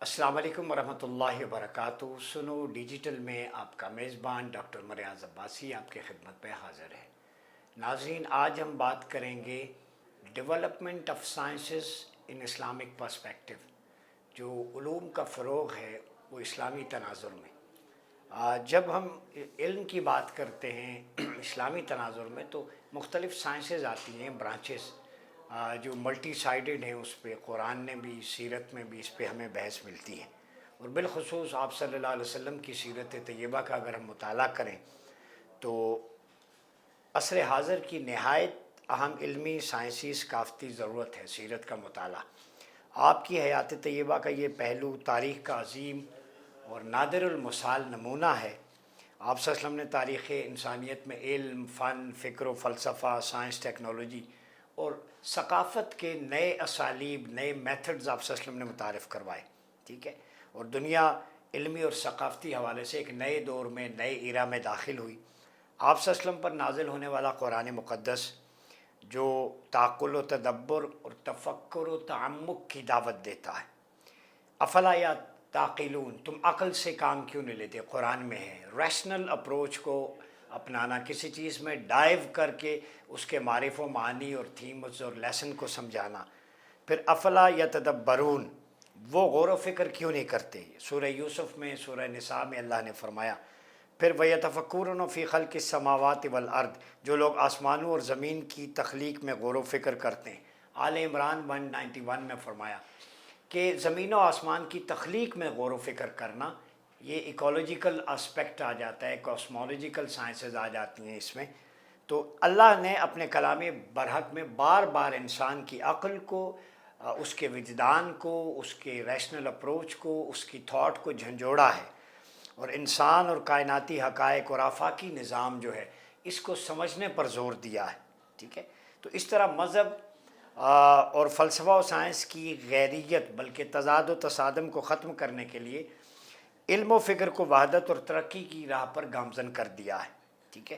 السلام علیکم ورحمۃ اللہ وبرکاتہ۔ سنو ڈیجیٹل میں آپ کا میزبان ڈاکٹر مریاض عباسی آپ کے خدمت پہ حاضر ہے۔ ناظرین، آج ہم بات کریں گے development of sciences in Islamic perspective, جو علوم کا فروغ ہے وہ اسلامی تناظر میں۔ جب ہم علم کی بات کرتے ہیں اسلامی تناظر میں تو مختلف سائنسز آتی ہیں، برانچز جو ملٹی سائیڈڈ ہیں، اس پہ قرآن نے بھی سیرت میں بھی اس پہ ہمیں بحث ملتی ہے، اور بالخصوص آپ صلی اللہ علیہ وسلم کی سیرت طیبہ کا اگر ہم مطالعہ کریں تو عصر حاضر کی نہایت اہم علمی سائنسی ثقافتی ضرورت ہے سیرت کا مطالعہ۔ آپ کی حیات طیبہ کا یہ پہلو تاریخ کا عظیم اور نادر المثال نمونہ ہے۔ آپ صلی اللہ علیہ وسلم نے تاریخ انسانیت میں علم، فن، فکر و فلسفہ، سائنس، ٹیکنالوجی اور ثقافت کے نئے اسالیب، نئے میتھڈز آپ صلی اللہ علیہ وسلم نے متعارف کروائے، ٹھیک ہے، اور دنیا علمی اور ثقافتی حوالے سے ایک نئے دور میں، نئے ایرا میں داخل ہوئی۔ آپ صلی اللہ علیہ وسلم پر نازل ہونے والا قرآن مقدس جو تعقل و تدبر اور تفکر و تعمق کی دعوت دیتا ہے۔ افلا یا تعقلون، تم عقل سے کام کیوں نہیں لیتے؟ قرآن میں ہے ریشنل اپروچ کو اپنانا، کسی چیز میں ڈائیو کر کے اس کے معرف و معانی اور تھیمز اور لیسن کو سمجھانا۔ پھر افلا یتدبرون، وہ غور و فکر کیوں نہیں کرتے؟ سورہ یوسف میں، سورہ نساء میں اللہ نے فرمایا۔ پھر وَيَتَفَكُّرُونَ فِي خَلْقِ السَّمَاوَاتِ وَالْأَرْضِ، جو لوگ آسمانوں اور زمین کی تخلیق میں غور و فکر کرتے ہیں۔ آل عمران 191 میں فرمایا کہ زمین و آسمان کی تخلیق میں غور و فکر کرنا، یہ ایکولوجیکل اسپیکٹ آ جاتا ہے، کاسمولوجیکل سائنسز آ جاتی ہیں اس میں۔ تو اللہ نے اپنے کلام برحق میں بار بار انسان کی عقل کو، اس کے وجدان کو، اس کے ریشنل اپروچ کو، اس کی تھاٹ کو جھنجھوڑا ہے، اور انسان اور کائناتی حقائق اور آفاقی نظام جو ہے اس کو سمجھنے پر زور دیا ہے، ٹھیک ہے۔ تو اس طرح مذہب اور فلسفہ و سائنس کی غیریت بلکہ تضاد و تصادم کو ختم کرنے کے لیے علم و فکر کو وحدت اور ترقی کی راہ پر گامزن کر دیا ہے، ٹھیک ہے،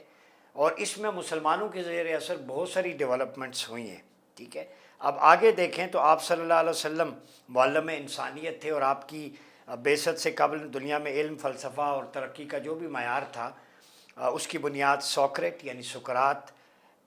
اور اس میں مسلمانوں کے زیر اثر بہت ساری ڈیولپمنٹس ہوئی ہیں، ٹھیک ہے۔ اب آگے دیکھیں تو آپ صلی اللہ علیہ وسلم معلم انسانیت تھے، اور آپ کی بعثت سے قبل دنیا میں علم، فلسفہ اور ترقی کا جو بھی معیار تھا اس کی بنیاد سوکریٹ یعنی سقراط،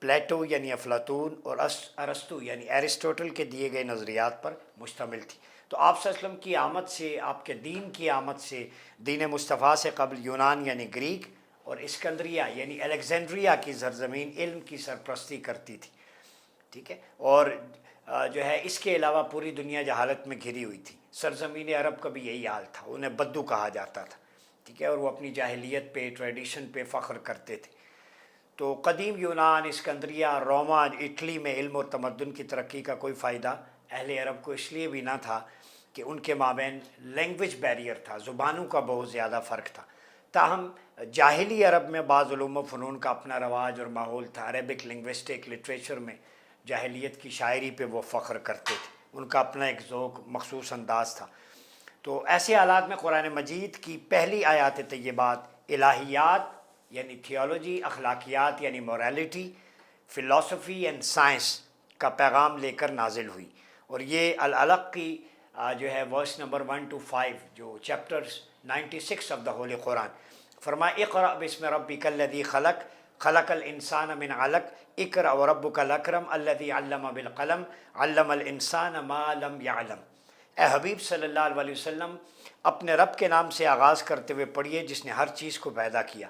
پلیٹو یعنی افلاطون اور ارسطو یعنی ایرسٹوٹل کے دیے گئے نظریات پر مشتمل تھی۔ تو آپ صلی اللہ علیہ وسلم کی آمد سے، آپ کے دین کی آمد سے، دین مصطفیٰ سے قبل یونان یعنی گریک اور اسکندریہ یعنی الیگزینڈریا کی سرزمین علم کی سرپرستی کرتی تھی، ٹھیک ہے، اور جو ہے اس کے علاوہ پوری دنیا جہالت میں گھری ہوئی تھی۔ سرزمین عرب کا بھی یہی حال تھا، انہیں بدو کہا جاتا تھا، ٹھیک ہے، اور وہ اپنی جاہلیت پہ، ٹریڈیشن پہ فخر کرتے تھے۔ تو قدیم یونان، اسکندریہ، روما، اٹلی میں علم اور تمدن کی ترقی کا کوئی فائدہ اہل عرب کو اس لیے بھی نہ تھا کہ ان کے مابین لینگویج بیریئر تھا، زبانوں کا بہت زیادہ فرق تھا۔ تاہم جاہلی عرب میں بعض علوم و فنون کا اپنا رواج اور ماحول تھا۔ عربک لنگوسٹک لٹریچر میں جاہلیت کی شاعری پہ وہ فخر کرتے تھے، ان کا اپنا ایک ذوق، مخصوص انداز تھا۔ تو ایسے حالات میں قرآن مجید کی پہلی آیات طیبات الہیات یعنی تھیولوجی، اخلاقیات یعنی موریلٹی، فلسفی اینڈ سائنس کا پیغام لے کر نازل ہوئی، اور یہ العلق کی جو ہے ورس نمبر 1 to 5 جو چیپٹر 96 آف دا ہولی قرآن فرمایا اقرأ بسم ربک الذی خلق خلق الانسان من علق اقرأ وربک الاکرم الذی علم بالقلم علم الانسان ما لم یعلم۔ اے حبیب صلی اللہ علیہ وسلم، اپنے رب کے نام سے آغاز کرتے ہوئے پڑھیے جس نے ہر چیز کو پیدا کیا۔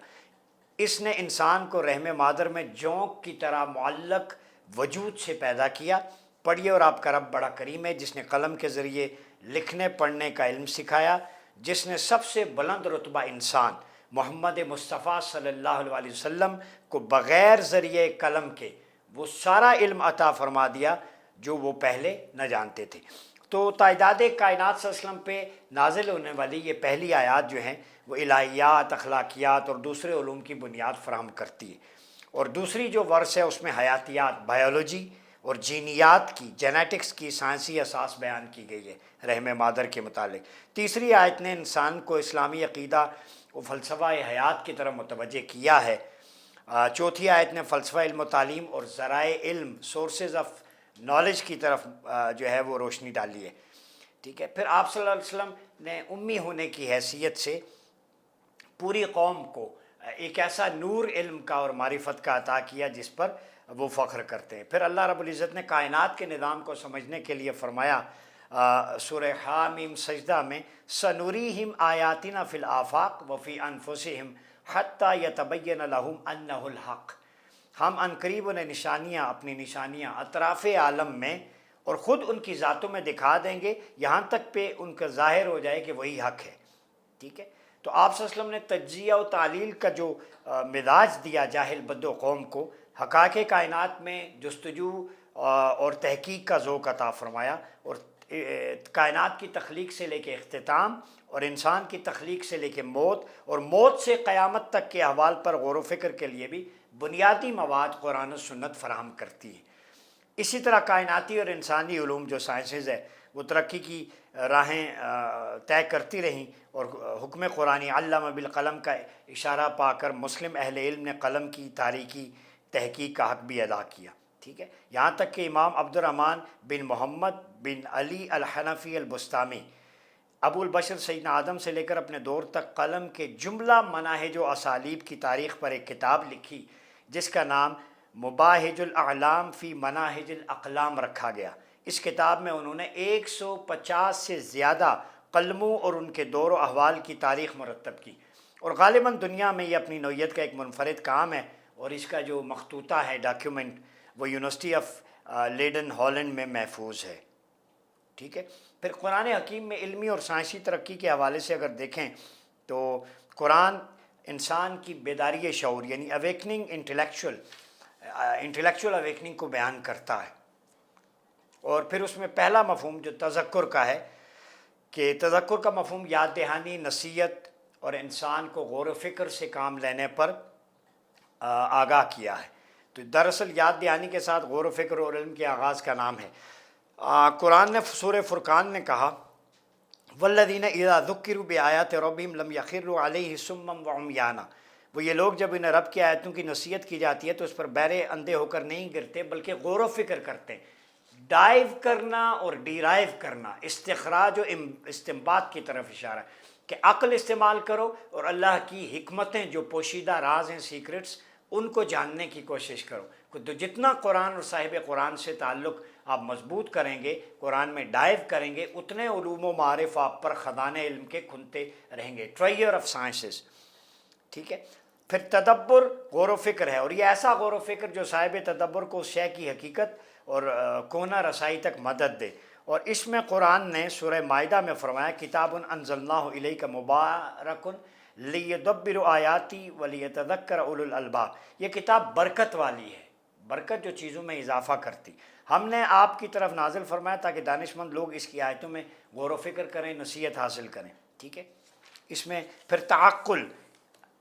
اس نے انسان کو رحم مادر میں جونک کی طرح معلق وجود سے پیدا کیا۔ پڑھیے اور آپ کا رب بڑا کریم ہے جس نے قلم کے ذریعے لکھنے پڑھنے کا علم سکھایا، جس نے سب سے بلند رتبہ انسان محمد مصطفیٰ صلی اللہ علیہ وسلم کو بغیر ذریعے قلم کے وہ سارا علم عطا فرما دیا جو وہ پہلے نہ جانتے تھے۔ تو تعداد کائنات صلی اللہ علیہ وسلم پہ نازل ہونے والی یہ پہلی آیات جو ہیں وہ الہیات، اخلاقیات اور دوسرے علوم کی بنیاد فراہم کرتی ہے، اور دوسری جو ورس ہے اس میں حیاتیات، بائیولوجی اور جینیات کی، جینیٹکس کی سائنسی اساس بیان کی گئی ہے رحم مادر کے متعلق۔ تیسری آیت نے انسان کو اسلامی عقیدہ و فلسفہ حیات کی طرف متوجہ کیا ہے۔ چوتھی آیت نے فلسفہ علم و تعلیم اور ذرائع علم، سورسز آف نالج کی طرف جو ہے وہ روشنی ڈالی ہے۔ ٹھیک ہے. پھر آپ صلی اللہ علیہ وسلم نے امی ہونے کی حیثیت سے پوری قوم کو ایک ایسا نور علم کا اور معرفت کا عطا کیا جس پر وہ فخر کرتے ہیں. پھر اللہ رب العزت نے کائنات کے نظام کو سمجھنے کے لیے فرمایا سورہ حامیم سجدہ میں سنوریہم آیاتنا فی الآفاق وفی انفسہم حتی یتبین لہم انہ الحق. ہم عنقریب انہیں نشانیاں اپنی نشانیاں اطراف عالم میں اور خود ان کی ذاتوں میں دکھا دیں گے یہاں تک پہ ان کا ظاہر ہو جائے کہ وہی حق ہے. ٹھیک ہے. تو آپ صلی اللہ علیہ وسلم نے تجزیہ و تعلیل کا جو مزاج دیا جاہل بد و قوم کو، حقائق کائنات میں جستجو اور تحقیق کا ذوق عطا فرمایا، اور کائنات کی تخلیق سے لے کے اختتام اور انسان کی تخلیق سے لے کے موت اور موت سے قیامت تک کے احوال پر غور و فکر کے لیے بھی بنیادی مواد قرآن و سنت فراہم کرتی ہے. اسی طرح کائناتی اور انسانی علوم جو سائنسز ہے وہ ترقی کی راہیں طے کرتی رہیں، اور حکم قرآنی علم بالقلم کا اشارہ پا کر مسلم اہل علم نے قلم کی تاریکی تحقیق کا حق بھی ادا کیا. ٹھیک ہے. یہاں تک کہ امام عبد الرحمن بن محمد بن علی الحنفی البستامی ابو البشر سیدنا آدم سے لے کر اپنے دور تک قلم کے جملہ مناہج و اسالیب کی تاریخ پر ایک کتاب لکھی جس کا نام مباحج الاعلام فی مناہج الاقلام رکھا گیا. اس کتاب میں انہوں نے 150 سے زیادہ قلموں اور ان کے دور و احوال کی تاریخ مرتب کی، اور غالباً دنیا میں یہ اپنی نوعیت کا ایک منفرد کام ہے، اور اس کا جو مخطوطہ ہے ڈاکیومنٹ وہ یونیورسٹی آف لیڈن ہالینڈ میں محفوظ ہے. ٹھیک ہے. پھر قرآن حکیم میں علمی اور سائنسی ترقی کے حوالے سے اگر دیکھیں تو قرآن انسان کی بیداری شعور یعنی اویکننگ انٹلیکچول اویکننگ کو بیان کرتا ہے. اور پھر اس میں پہلا مفہوم جو تذکر کا ہے کہ تذکر کا مفہوم یاد دہانی، نصیحت اور انسان کو غور و فکر سے کام لینے پر آگاہ کیا ہے. تو دراصل یاد دہانی کے ساتھ غور و فکر اور علم کے آغاز کا نام ہے. قرآن نے سورہ فرقان نے کہا والذین اذا ذکروا بآیات ربہم لم یخروا علیہ صما وعمیانا. وہ یہ لوگ جب انہیں رب کی آیتوں کی نصیحت کی جاتی ہے تو اس پر بہرے اندھے ہو کر نہیں گرتے بلکہ غور و فکر کرتے ہیں. ڈائیو کرنا اور ڈیرائیو کرنا، استخراج و استنباط کی طرف اشارہ ہے کہ عقل استعمال کرو اور اللہ کی حکمتیں جو پوشیدہ راز ہیں، سیکرٹس، ان کو جاننے کی کوشش کرو. تو جتنا قرآن اور صاحب قرآن سے تعلق آپ مضبوط کریں گے، قرآن میں ڈائیو کریں گے، اتنے علوم و معارف آپ پر خزان علم کے کھنتے رہیں گے، ٹریجر آف سائنسز. ٹھیک ہے. پھر تدبر غور و فکر ہے، اور یہ ایسا غور و فکر جو صاحب تدبر کو اس شے کی حقیقت اور کونا رسائی تک مدد دے. اور اس میں قرآن نے سورہ مائدہ میں فرمایا کتاب انزلناہ الیک مبارک لیدبروا آیاتی ولیتذکر اولو الالباب. یہ کتاب برکت والی ہے، برکت جو چیزوں میں اضافہ کرتی. ہم نے آپ کی طرف نازل فرمایا تاکہ دانشمند لوگ اس کی آیتوں میں غور و فکر کریں، نصیحت حاصل کریں. ٹھیک ہے. اس میں پھر تعقل،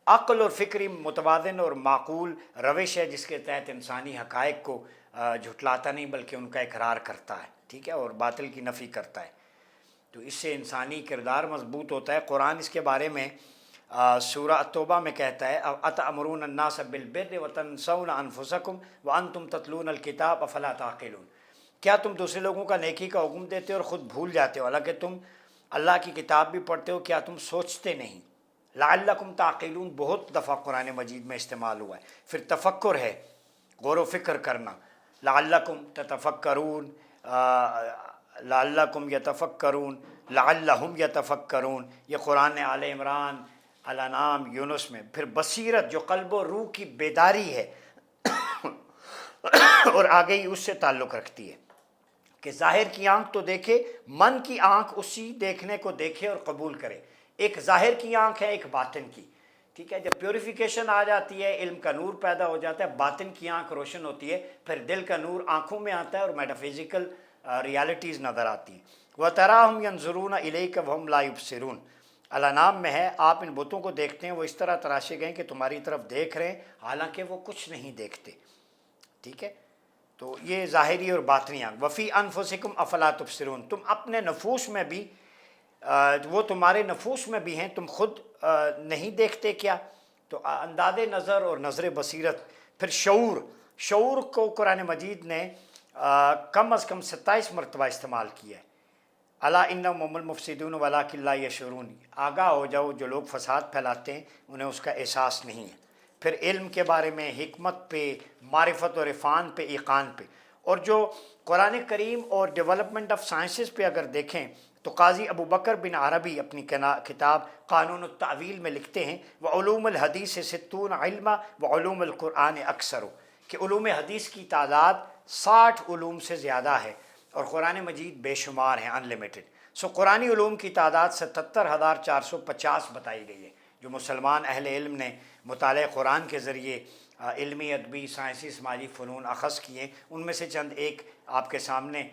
عقل اور فکری متوازن اور معقول روش ہے جس کے تحت انسانی حقائق کو جھٹلاتا نہیں بلکہ ان کا اقرار کرتا ہے. ٹھیک ہے. اور باطل کی نفی کرتا ہے. تو اس سے انسانی کردار مضبوط ہوتا ہے. قرآن اس کے بارے میں سورہ التوبہ میں کہتا ہے اتأمرون الناس بالبر وتنسون انفسکم وانتم تتلون الکتاب افلا تعقلون. کیا تم دوسرے لوگوں کا نیکی کا حکم دیتے ہو اور خود بھول جاتے ہو حالانکہ تم اللہ کی کتاب بھی پڑھتے ہو، کیا تم سوچتے نہیں؟ لعلکم تعقلون بہت دفعہ قرآن مجید میں استعمال ہوا ہے. پھر تفکر ہے، غور و فکر کرنا. لعلکم تتفکرون، لعلکم یتفکرون، لعلہم یتفکرون. یہ قرآن آل عمران، الانعام، یونس میں. پھر بصیرت جو قلب و روح کی بیداری ہے اور آگے ہی اس سے تعلق رکھتی ہے کہ ظاہر کی آنکھ تو دیکھے، من کی آنکھ اسی دیکھنے کو دیکھے اور قبول کرے. ایک ظاہر کی آنکھ ہے، ایک باطن کی. ٹھیک ہے. جب پیوریفیکیشن آ جاتی ہے، علم کا نور پیدا ہو جاتا ہے، باطن کی آنکھ روشن ہوتی ہے، پھر دل کا نور آنکھوں میں آتا ہے اور میٹافزیکل ریالٹیز نظر آتی ہیں. وَتَرَاهُمْ يَنْظُرُونَ إِلَيْكَ وَهُمْ لَا يُبْصِرُونَ. الانعام میں ہے آپ ان بتوں کو دیکھتے ہیں، وہ اس طرح تراشے گئے کہ تمہاری طرف دیکھ رہے ہیں حالانکہ وہ کچھ نہیں دیکھتے. ٹھیک ہے. تو یہ ظاہری اور باطنی آنکھ. وفی انفسکم افلا تبصرون. تم اپنے نفوس میں بھی، وہ تمہارے نفوس میں بھی ہیں، تم خود نہیں دیکھتے کیا؟ تو انداز نظر اور نظر بصیرت. پھر شعور کو قرآن مجید نے کم از کم 27 مرتبہ استعمال کیا ہے. الا انہم هم المفسدون ولکن لا یشعرون، آگاہ ہو جاؤ، جو لوگ فساد پھیلاتے ہیں انہیں اس کا احساس نہیں ہے۔ پھر علم کے بارے میں، حکمت پہ، معرفت اور عرفان پہ، ایقان پہ، اور جو قرآن کریم اور ڈیولپمنٹ آف سائنسز پہ اگر دیکھیں تو قاضی ابو بکر بن عربی اپنی کتاب قانون التعویل میں لکھتے ہیں وعلوم الحدیث ستون علما وعلوم القرآن اکثر، کہ علوم حدیث کی تعداد 60 علوم سے زیادہ ہے اور قرآن مجید بے شمار ہیں، انلمیٹڈ۔ سو قرآنی علوم کی تعداد 77,450 بتائی گئی ہے، جو مسلمان اہل علم نے مطالعہ قرآن کے ذریعے علمی، ادبی، سائنسی، سماجی فنون اخذ کیے۔ ان میں سے چند ایک آپ کے سامنے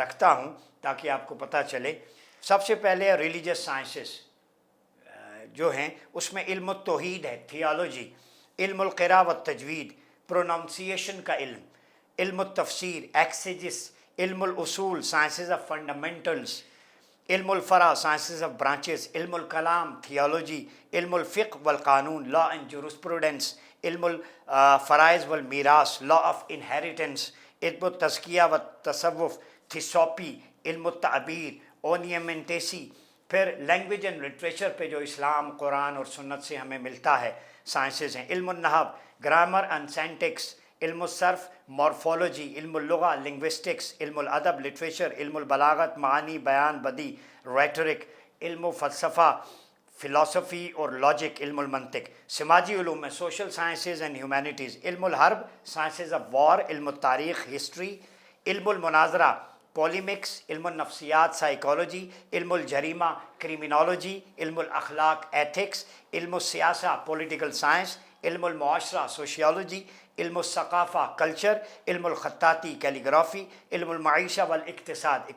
رکھتا ہوں تاکہ آپ کو پتہ چلے۔ سب سے پہلے ریلیجس سائنسز جو ہیں، اس میں علم التوحید ہے، تھیالوجی، علم القراء و تجوید، پروننسیشن کا علم، علم التفسیر، ایکسیجس، علم الاصول، سائنسز آف فنڈامنٹلز، علم الفرع، سائنسز آف برانچز، علم الکلام، تھیالوجی، علم الفقہ والقانون، لا اینڈ جورسپروڈنس، علم الفرائض والمیراث، لا آف انہیریٹنس، علم التزکیہ و تصوف، تھیسوپی، علم التعبیر، اونیمنٹیسی۔ پھر لینگویج اینڈ لٹریچر پہ جو اسلام، قرآن اور سنت سے ہمیں ملتا ہے، سائنسز ہیں، علم النحو، گرامر اینڈ سینٹکس، علم الصرف، مورفولوجی، علم اللغہ، لنگوسٹکس، علم الادب، لٹریچر، علم البلاغت، معانی، بیان، بدیع، ریٹورک، علم و فلسفہ، فلاسفی اور لاجک، علم المنطق۔ سماجی علوم میں سوشل سائنسز اینڈ ہیومینٹیز، علم الحرب، سائنسز آف وار، علم التاریخ، ہسٹری، علم المناظرہ، پولیمکس، علم النفسیات، سائیکالوجی، علم الجریمہ، کریمنالوجی، علم الاخلاق، ایتھکس، علم السیاسہ، پولیٹیکل سائنس، علم المعاشرہ، سوشیالوجی، علم الثقافہ، کلچر، علم الخطاطی، کیلیگرافی، علم المعیشہ والاقتصاد،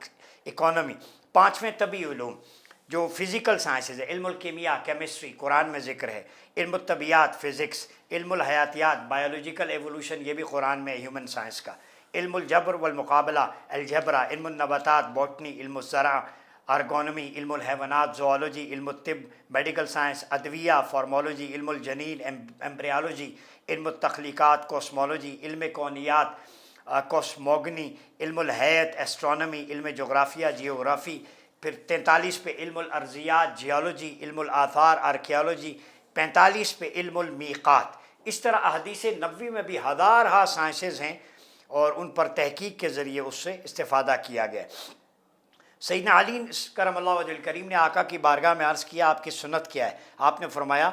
اکانومی۔ پانچویں طبی علوم جو فزیکل سائنسز ہے، علم الکیمیاء، کیمسٹری، قرآن میں ذکر ہے، علم الطبیعیات، فزکس، علم الحیاتیات، بایولوجیکل ایوولوشن، یہ بھی قرآن میں ہیومن سائنس کا، علم الجبر والمقابلہ، الجبرا، علم النباتات، بوٹنی، علم الزرع، آرگونومی، علم الحیوانات، زوالوجی، علم الطب، میڈیکل سائنس، ادویہ، فارمولوجی، علم الجنین، ایمبریالوجی، علم التخلیقات، کوسمولوجی، علم کونیات، کوسموگنی، علم الحیات، ایسٹرونومی، علم جغرافیہ، جیوگرافی۔ پھر 43 پہ علم الارضیات، جیولوجی، علم الآثار، آرکیالوجی۔ 45 پہ علم المیقات۔ اس طرح احادیث نبوی میں بھی ہزارہا سائنسز ہیں اور ان پر تحقیق کے ذریعے اس سے استفادہ کیا گیا۔ سیدنا علی کرم اللہ وجہ الکریم نے آقا کی بارگاہ میں عرض کیا آپ کی سنت کیا ہے؟ آپ نے فرمایا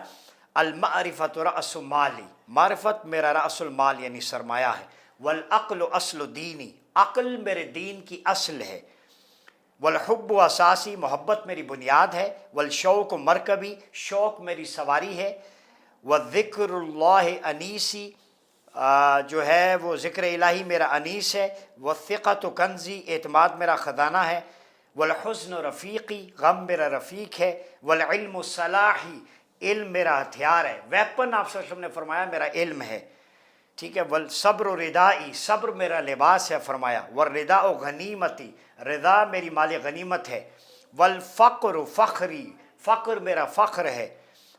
المعرفۃ رأس مالی، معرفت میرا رأس المال یعنی سرمایہ ہے، والعقل اصل دینی، عقل میرے دین کی اصل ہے، والحب اساسی، محبت میری بنیاد ہے، والشوق مرکبی، شوق میری سواری ہے، والذکر اللہ انیسی، جو ہے وہ ذکر الہی میرا انیس ہے، والثقۃ کنزی، اعتماد میرا خزانہ ہے، والحزن رفیقی، غم میرا رفیق ہے، والعلم صلاحی، علم میرا ہتھیار ہے، ویپن آپ صلی اللہ علیہ وسلم نے فرمایا میرا علم ہے، ٹھیک ہے، والصبر ردائی، صبر میرا لباس ہے فرمایا، والرداء غنیمتی، رضا میری مال غنیمت ہے، والفقر فخری، فقر میرا فخر ہے،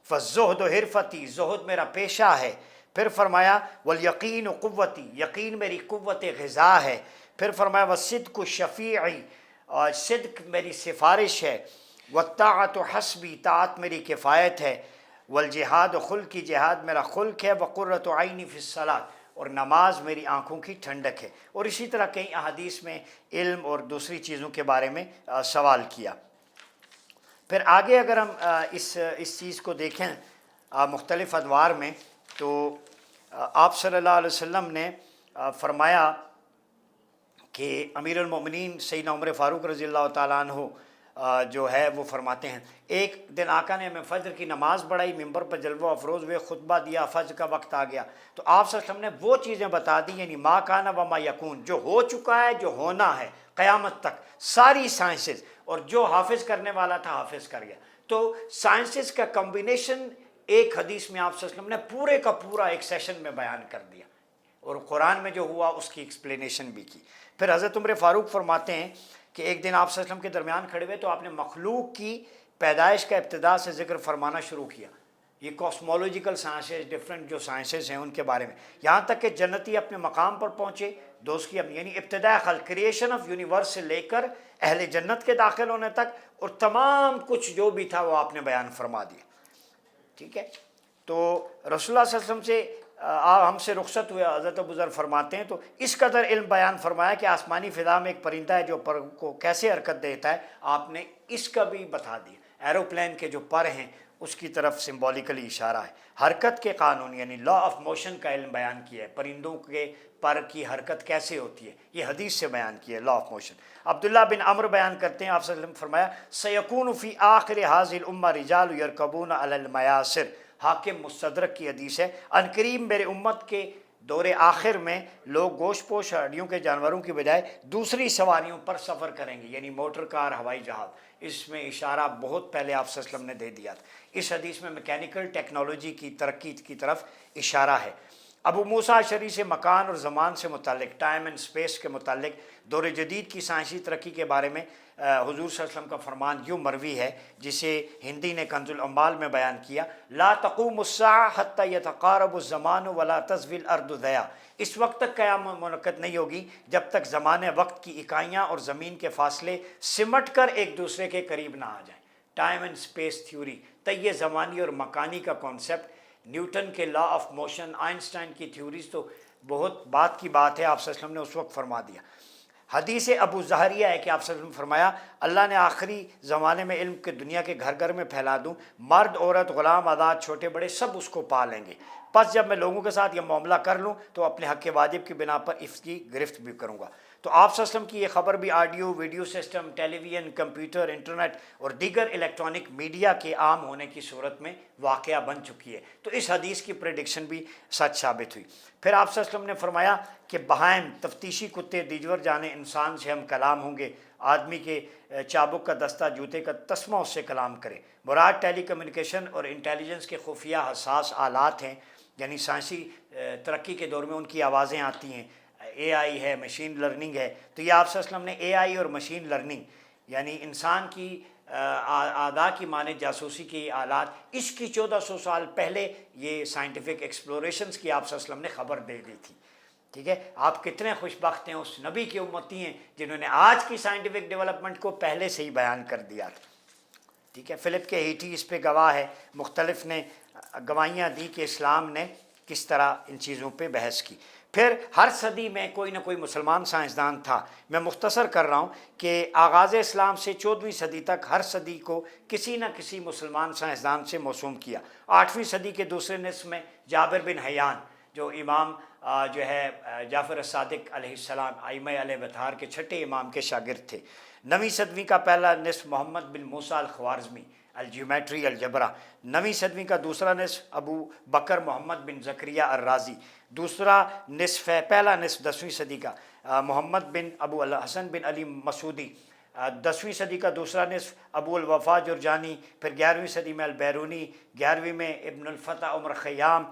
فالزہد حرفتی، زہد میرا پیشہ ہے، پھر فرمایا والیقین قوتی، یقین میری قوت غذا ہے، پھر فرمایا والصدق شفیعی، اور صدق میری سفارش ہے، والطاعت حسبی، طاعت میری کفایت ہے، والجہاد خلقی، جہاد میرا خلق ہے، وقرۃ عینی فی الصلاۃ، اور نماز میری آنکھوں کی ٹھنڈک ہے۔ اور اسی طرح کئی احادیث میں علم اور دوسری چیزوں کے بارے میں سوال کیا۔ پھر آگے اگر ہم اس چیز کو دیکھیں مختلف ادوار میں، تو آپ صلی اللہ علیہ وسلم نے فرمایا کہ امیر المومنین سیدنا عمر فاروق رضی اللہ تعالیٰ عنہ جو ہے وہ فرماتے ہیں، ایک دن آقا نے ہمیں فجر کی نماز پڑھائی، ممبر پر جلوہ افروز ہوئے، خطبہ دیا، فجر کا وقت آ گیا، تو آپ صلی اللہ علیہ وسلم نے وہ چیزیں بتا دی، یعنی ما کان و ما یکون، جو ہو چکا ہے، جو ہونا ہے قیامت تک، ساری سائنسز، اور جو حافظ کرنے والا تھا حافظ کر گیا۔ تو سائنسز کا کمبینیشن ایک حدیث میں آپ صلی اللہ علیہ وسلم نے پورے کا پورا ایک سیشن میں بیان کر دیا، اور قرآن میں جو ہوا اس کی ایکسپلینیشن بھی کی۔ پھر حضرت عمر فاروق فرماتے ہیں کہ ایک دن آپ صلی اللہ علیہ وسلم کے درمیان کھڑے ہوئے تو آپ نے مخلوق کی پیدائش کا ابتدا سے ذکر فرمانا شروع کیا، یہ کاسمولوجیکل سائنسز، ڈفرینٹ جو سائنسز ہیں ان کے بارے میں، یہاں تک کہ جنتی اپنے مقام پر پہنچے دوست کی اپنی، یعنی ابتداء خلق، کریشن آف یونیورس سے لے کر اہل جنت کے داخل ہونے تک، اور تمام کچھ جو بھی تھا وہ آپ نے بیان فرما دیا. ٹھیک ہے. تو رسول اللہ صلی اللہ علیہ وسلم سے ہم سے رخصت ہوئے، حضرت ابو ذر فرماتے ہیں تو اس قدر علم بیان فرمایا کہ آسمانی فضا میں ایک پرندہ ہے جو پر کو کیسے حرکت دیتا ہے، آپ نے اس کا بھی بتا دیا. ایروپلین کے جو پر ہیں اس کی طرف سمبولیکلی اشارہ ہے. حرکت کے قانون یعنی لا آف موشن کا علم بیان کیا ہے، پرندوں کے پر کی حرکت کیسے ہوتی ہے، یہ حدیث سے بیان کیا ہے لا آف موشن. عبداللہ بن عمر بیان کرتے ہیں، آپ صلی اللہ علیہ وسلم فرمایا سیکون فی آخر حاضر الامہ رجال یرکبون علی المیاسر. حاکم مستدرک کی حدیث ہے، ان قریب میرے امت کے دور آخر میں لوگ گوشت پوش ہڈیوں کے جانوروں کی بجائے دوسری سواریوں پر سفر کریں گے، یعنی موٹر کار، ہوائی جہاز. اس میں اشارہ بہت پہلے آپ صلی اللہ علیہ وسلم نے دے دیا تھا. اس حدیث میں میکینیکل ٹیکنالوجی کی ترقی کی طرف اشارہ ہے. ابو موسیٰ اشعری سے مکان اور زمان سے متعلق، ٹائم اینڈ سپیس کے متعلق دور جدید کی سائنسی ترقی کے بارے میں حضور صلی اللہ علیہ وسلم کا فرمان یوں مروی ہے، جسے ہندی نے کنز الاموال میں بیان کیا، لا تقوم الساعة حتى يتقارب الزمان ولا تزوي الارض ضیاء. اس وقت تک قیامت منعقد نہیں ہوگی جب تک زمان وقت کی اکائیاں اور زمین کے فاصلے سمٹ کر ایک دوسرے کے قریب نہ آ جائیں. ٹائم اینڈ سپیس تھیوری، تیہ زمانی اور مکانی کا کانسیپٹ، نیوٹن کے لا آف موشن، آئنسٹائن کی تھیوریز، تو بہت بات کی بات ہے، آپ صلی اللہ علیہ وسلم نے اس وقت فرما دیا. حدیث ابو زہریہ ہے کہ آپ صلی اللہ علیہ وسلم فرمایا اللہ نے آخری زمانے میں علم کے دنیا کے گھر گھر میں پھیلا دوں، مرد عورت غلام آزاد چھوٹے بڑے سب اس کو پا لیں گے. پس جب میں لوگوں کے ساتھ یہ معاملہ کر لوں تو اپنے حق واجب کی بنا پر اس کی گرفت بھی کروں گا. تو آپ صلی اللہ علیہ وسلم کی یہ خبر بھی آڈیو ویڈیو سسٹم، ٹیلی ویژن، کمپیوٹر، انٹرنیٹ اور دیگر الیکٹرانک میڈیا کے عام ہونے کی صورت میں واقعہ بن چکی ہے. تو اس حدیث کی پریڈکشن بھی سچ ثابت ہوئی. پھر آپ صلی اللہ علیہ وسلم نے فرمایا کہ بہائم، تفتیشی کتے، دیجور جانے انسان سے ہم کلام ہوں گے، آدمی کے چابک کا دستہ، جوتے کا تسمہ اس سے کلام کرے. مراد ٹیلی کمیونیکیشن اور انٹیلیجنس کے خفیہ حساس آلات ہیں، یعنی سائنسی ترقی کے دور میں ان کی آوازیں آتی ہیں. اے آئی ہے، مشین لرننگ ہے. تو یہ آپ صلی اللہ علیہ وسلم نے اے آئی اور مشین لرننگ یعنی انسان کی اعضاء کی مانند جاسوسی کی آلات، اس کی 1400 سال پہلے یہ سائنٹیفک ایکسپلوریشنز کی آپ صلی اللہ علیہ وسلم نے خبر دے دی تھی. ٹھیک ہے. آپ کتنے خوش بخت ہیں، اس نبی کی امتی ہیں جنہوں نے آج کی سائنٹیفک ڈیولپمنٹ کو پہلے سے ہی بیان کر دیا تھا. ٹھیک ہے. فلپ کے ہیٹی اس پہ گواہ ہے، مختلف نے گواہیاں دی کہ اسلام نے کس طرح ان چیزوں پہ بحث کی. پھر ہر صدی میں کوئی نہ کوئی مسلمان سائنسدان تھا. میں مختصر کر رہا ہوں کہ آغاز اسلام سے 14ویں صدی تک ہر صدی کو کسی نہ کسی مسلمان سائنسدان سے موسوم کیا. 8ویں صدی کے دوسرے نصف میں جابر بن حیان جو امام جو ہے جعفر الصادق علیہ السلام ائمہ علیہ بطحار کے چھٹے امام کے شاگرد تھے. 9ویں صدی کا پہلا نصف محمد بن موسیٰ الخوارزمی الجیومیٹری الجبرا. 9ویں صدی کا دوسرا نصف ابو بکر محمد بن زکریہ الرازی. دوسرا نصف ہے، پہلا نصف 10ویں صدی کا محمد بن ابو الحسن بن علی مسعودی. 10ویں صدی کا دوسرا نصف ابو الوفا جرجانی. پھر 11ویں صدی میں البیرونی. 11ویں میں ابن الفتح عمر خیام.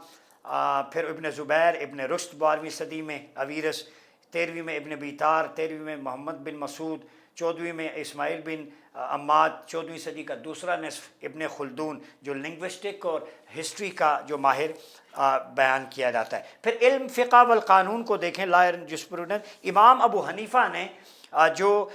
پھر ابن زبیر، ابن رشد 12ویں صدی میں اویرس. 13ویں میں ابن بیتار. 13ویں میں محمد بن مسعود. 14ویں میں اسماعیل بن عماد. 14ویں صدی کا دوسرا نصف ابن خلدون جو لنگوسٹک اور ہسٹری کا جو ماہر بیان کیا جاتا ہے. پھر علم فقہ والقانون کو دیکھیں، لا جسپروڈنس. امام ابو حنیفہ نے جو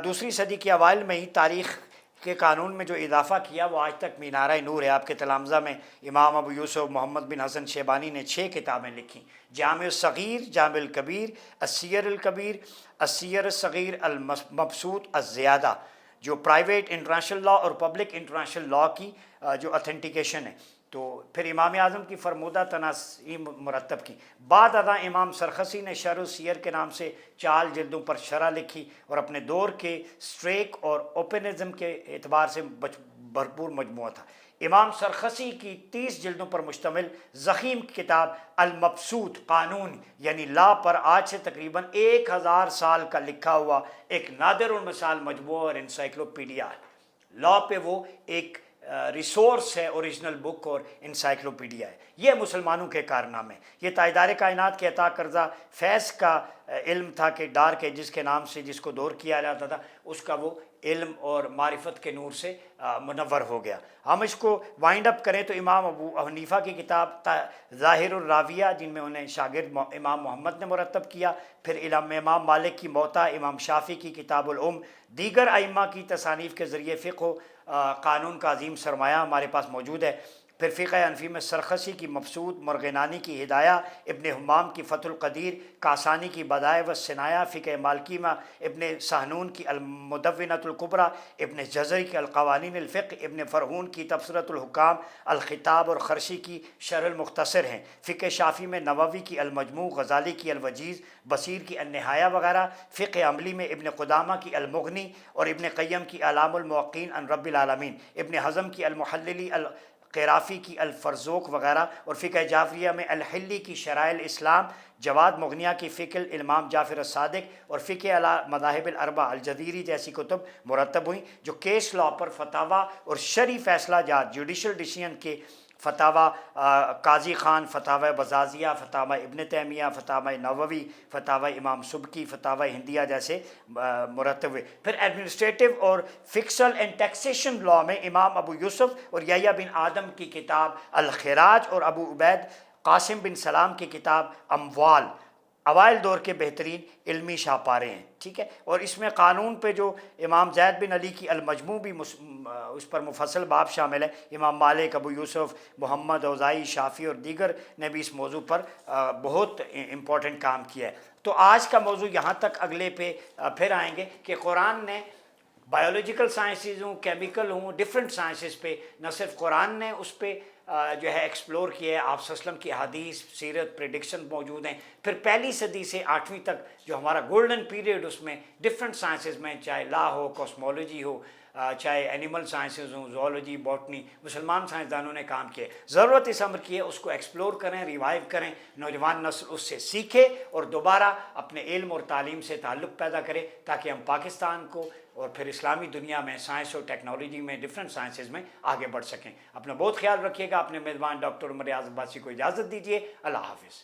دوسری صدی کے اوائل میں ہی تاریخ کے قانون میں جو اضافہ کیا وہ آج تک مینارہ نور ہے. آپ کے تلامذہ میں امام ابو یوسف محمد بن حسن شیبانی نے 6 کتابیں لکھی: جامع الصغیر، جامع الکبیر، السیر الکبیر، السیر الصغیر، المبسوط، الزیادہ، جو پرائیویٹ انٹرنیشنل لا اور پبلک انٹرنیشنل لا کی جو اتھینٹیکیشن ہے. تو پھر امام اعظم کی فرمودہ تناظیم مرتب کی. بعد ازاں امام سرخسی نے شرح السیر کے نام سے 4 جلدوں پر شرح لکھی اور اپنے دور کے سٹریک اور اوپنزم کے اعتبار سے بھرپور مجموعہ تھا. امام سرخسی کی 30 جلدوں پر مشتمل ضخیم کتاب المبسوط قانون یعنی لا پر آج سے تقریباً 1000 سال کا لکھا ہوا ایک نادر المثال مجموعہ اور انسائکلوپیڈیا ہے. لا پہ وہ ایک ریسورس ہے، اوریجنل بک اور انسائکلوپیڈیا ہے. یہ مسلمانوں کے کارنامے. یہ تاجدار کائنات کے عطا کردہ فیض کا علم تھا کہ ڈارک ایجز کے نام سے جس کو دور کیا جاتا تھا، اس کا وہ علم اور معرفت کے نور سے منور ہو گیا۔ ہم اس کو وائنڈ اپ کریں تو امام ابو حنیفہ کی کتاب ظاہر الراویہ، جن میں انہیں شاگرد امام محمد نے مرتب کیا، پھر امام مالک کی موطا، امام شافعی کی کتاب الام، دیگر ائمہ کی تصانیف کے ذریعے فقہ و قانون کا عظیم سرمایہ ہمارے پاس موجود ہے۔ پھر فقہ حنفی میں سرخسی کی مبسوط، مرغنانی کی ہدایہ، ابن حمام کی فتح القدیر، کاسانی کی بدائع و ثنایا، فقہ مالکی میں ابن سہنون کی المدونۃ الکبریٰ، ابن جزری کی القوانین الفقہ، ابن فرحون کی تبصرۃ الحکام، الخطاب اور خرشی کی شرح المختصر ہیں۔ فقہ شافعی میں نووی کی المجموع، غزالی کی الوجیز، بصیر کی النہایہ وغیرہ۔ فقہ عملی میں ابن قدامہ کی المغنی اور ابن قیم کی اعلام الموقعین عن رب العالمین، ابن حزم کی المحللی، قرافی کی الفرزوق وغیرہ، اور فقہ جعفریہ میں الحلی کی شرائع الاسلام، جواد مغنیہ کی فقہ الامام جعفر الصادق اور فقہ علی مذاہب الاربع الجزیری جیسی کتب مرتب ہوئیں، جو کیس لا پر فتاویٰ اور شرعی فیصلہ جات، جوڈیشل ڈیسیژن کے فتاویٰ قاضی خان، فتاویٰ بزازیہ، فتاویٰ ابن تیمیہ، فتاویٰ نووی، فتاویٰ امام سبکی، فتاویٰ ہندیہ جیسے مرتب ہوئے۔ پھر ایڈمنسٹریٹو اور فکسل اینڈ ٹیکسیشن لا میں امام ابو یوسف اور یحییٰ بن آدم کی کتاب الخراج اور ابو عبید قاسم بن سلام کی کتاب اموال اوائل دور کے بہترین علمی شاہپارے ہیں، ٹھیک ہے۔ اور اس میں قانون پہ جو امام زید بن علی کی المجموع بھی اس پر مفصل باب شامل ہے۔ امام مالک، ابو یوسف، محمد اوزائی، شافعی اور دیگر نے بھی اس موضوع پر بہت امپورٹنٹ کام کیا ہے۔ تو آج کا موضوع یہاں تک، اگلے پہ پھر آئیں گے کہ قرآن نے بایولوجیکل سائنسز ہوں، کیمیکل ہوں، ڈفرینٹ سائنسز پہ نہ صرف قرآن نے اس پہ جو ہے ایکسپلور کیا ہے، آپ صلی اللہ علیہ وسلم کی حدیث، سیرت، پریڈکشن موجود ہیں۔ پھر پہلی صدی سے 8ویں تک جو ہمارا گولڈن پیریڈ، اس میں ڈفرینٹ سائنسز میں، چاہے لا ہو، کاسمولوجی ہو، چاہے اینیمل سائنسز ہوں، زوالوجی، باٹنی، مسلمان سائنسدانوں نے کام کیا۔ ضرورت اس امر کی ہے اس کو ایکسپلور کریں، ریوائیو کریں، نوجوان نسل اس سے سیکھے اور دوبارہ اپنے علم اور تعلیم سے تعلق پیدا کرے، تاکہ ہم پاکستان کو اور پھر اسلامی دنیا میں سائنس اور ٹیکنالوجی میں، ڈفرینٹ سائنسز میں آگے بڑھ سکیں۔ اپنا بہت خیال رکھیے گا۔ اپنے میزبان ڈاکٹر عمر ریاض عباسی کو اجازت دیجیے۔ اللہ حافظ۔